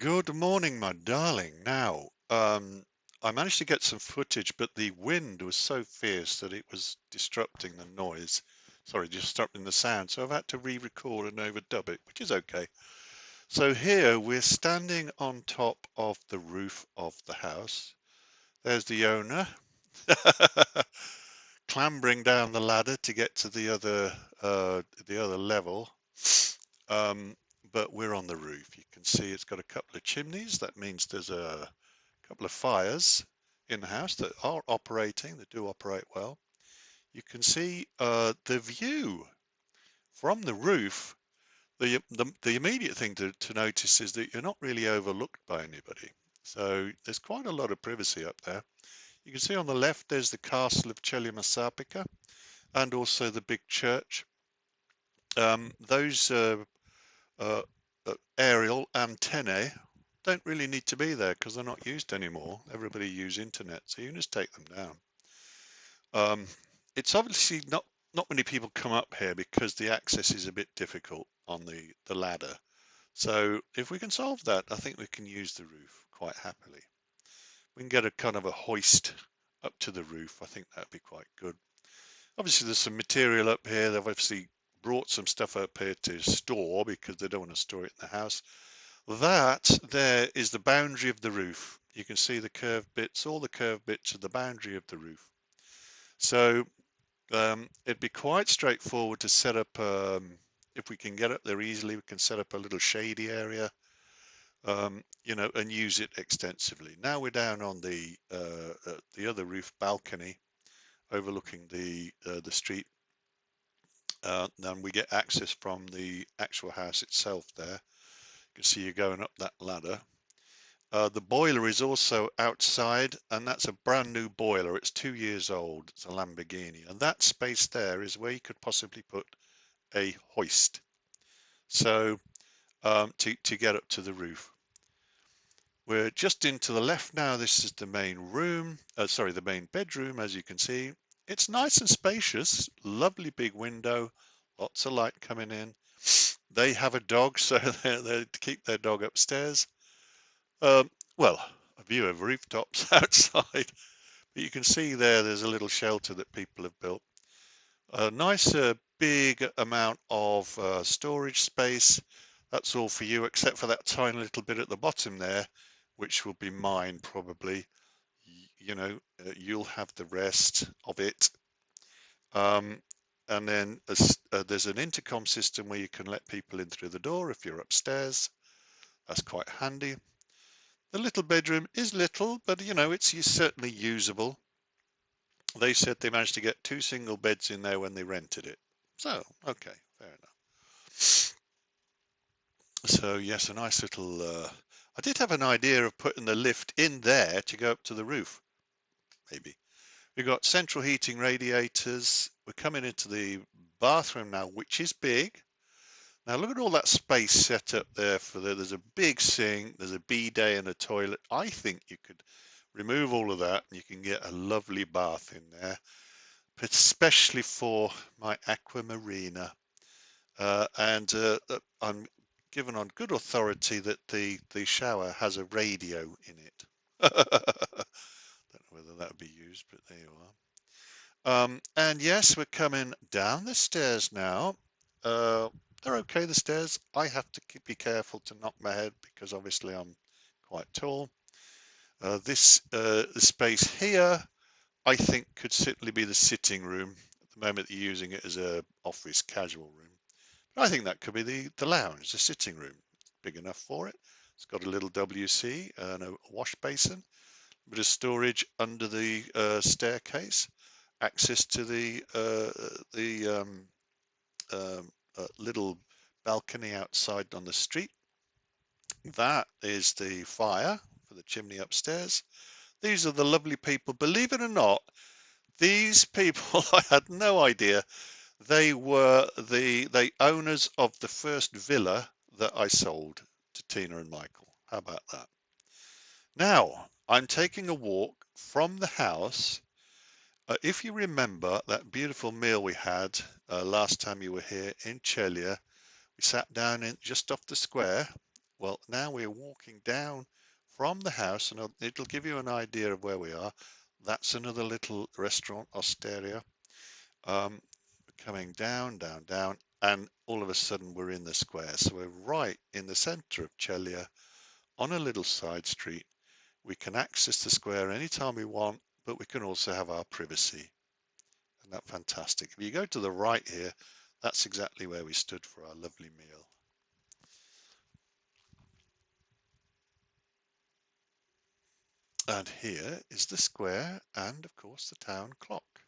Good morning, my darling. I managed to get some footage, but the wind was so fierce that it was disrupting the noise. Sorry, disrupting the sound. So I've had to re-record and overdub it, which is okay. So here we're standing on top of the roof of the house. There's the owner clambering down the ladder to get to the other level. Um, but we're on the roof. You can see it's got a couple of chimneys. That means there's a couple of fires in the house that are operating, that do operate well. You can see the view from the roof. The immediate thing to notice is that you're not really overlooked by anybody. So there's quite a lot of privacy up there. You can see on the left there's the castle of Celimasapica and also the big church. Those uh, aerial antennae don't really need to be there because they're not used anymore. Everybody use internet, so you can just take them down. It's obviously not many people come up here because the access is a bit difficult on the ladder. So if we can solve that, I think we can use the roof quite happily. We can get a kind of a hoist up to the roof. I think that'd be quite good. Obviously, there's some material up here. They've obviously brought some stuff up here to store because they don't want to store it in the house. That there is the boundary of the roof. You can see the curved bits, all the curved bits are the boundary of the roof. So it'd be quite straightforward to set up, if we can get up there easily, we can set up a little shady area, and use it extensively. Now we're down on the other roof balcony overlooking the street. Then we get access from the actual house itself there. You can see you're going up that ladder. The boiler is also outside, and that's a brand new boiler. It's 2 years old. It's a Lamborghini, and that space there is where you could possibly put a hoist. So to get up to the roof. We're just into the left now. This is the main room. The main bedroom, as you can see. It's nice and spacious. Lovely big window. Lots of light coming in. They have a dog, so they keep their dog upstairs. Well, a view of rooftops outside, but you can see there's a little shelter that people have built. A nice big amount of storage space. That's all for you, except for that tiny little bit at the bottom there, which will be mine probably. You'll have the rest of it. And then there's an intercom system where you can let people in through the door if you're upstairs. That's quite handy. The little bedroom is little, but it's certainly usable. They said they managed to get 2 single beds in there when they rented it. So, okay, fair enough. So yes, a nice little, I did have an idea of putting the lift in there to go up to the roof, maybe. We've got central heating radiators. We're coming into the bathroom now, which is big. Now look at all that space set up there there's a big sink, there's a bidet and a toilet. I think you could remove all of that and you can get a lovely bath in there, but especially for my aquamarina. And I'm given on good authority that the shower has a radio in it. Don't know whether that would be used, but there you are. And yes, we're coming down the stairs now. They're okay, the stairs. I have to be careful to knock my head because obviously I'm quite tall. The space here, I think, could certainly be the sitting room. At the moment, you're using it as a office casual room. But I think that could be the lounge, the sitting room. It's big enough for it. It's got a little WC and a wash basin, a bit of storage under the staircase, access to the little balcony outside on the street. That is the fire for the chimney upstairs. These are the lovely people. Believe it or not, these people, I had no idea, they were the owners of the first villa that I sold to Tina and Michael. How about that? Now, I'm taking a walk from the house. If you remember that beautiful meal we had last time you were here in Celia, we sat down in just off the square. Well, now we're walking down from the house, and it'll give you an idea of where we are. That's another little restaurant, Osteria. Um, Coming down, down, down, and all of a sudden we're in the square. So we're right in the center of Celia on a little side street. We can access the square anytime we want, but we can also have our privacy. Isn't that fantastic? If you go to the right here, that's exactly where we stood for our lovely meal. And here is the square and, of course, the town clock.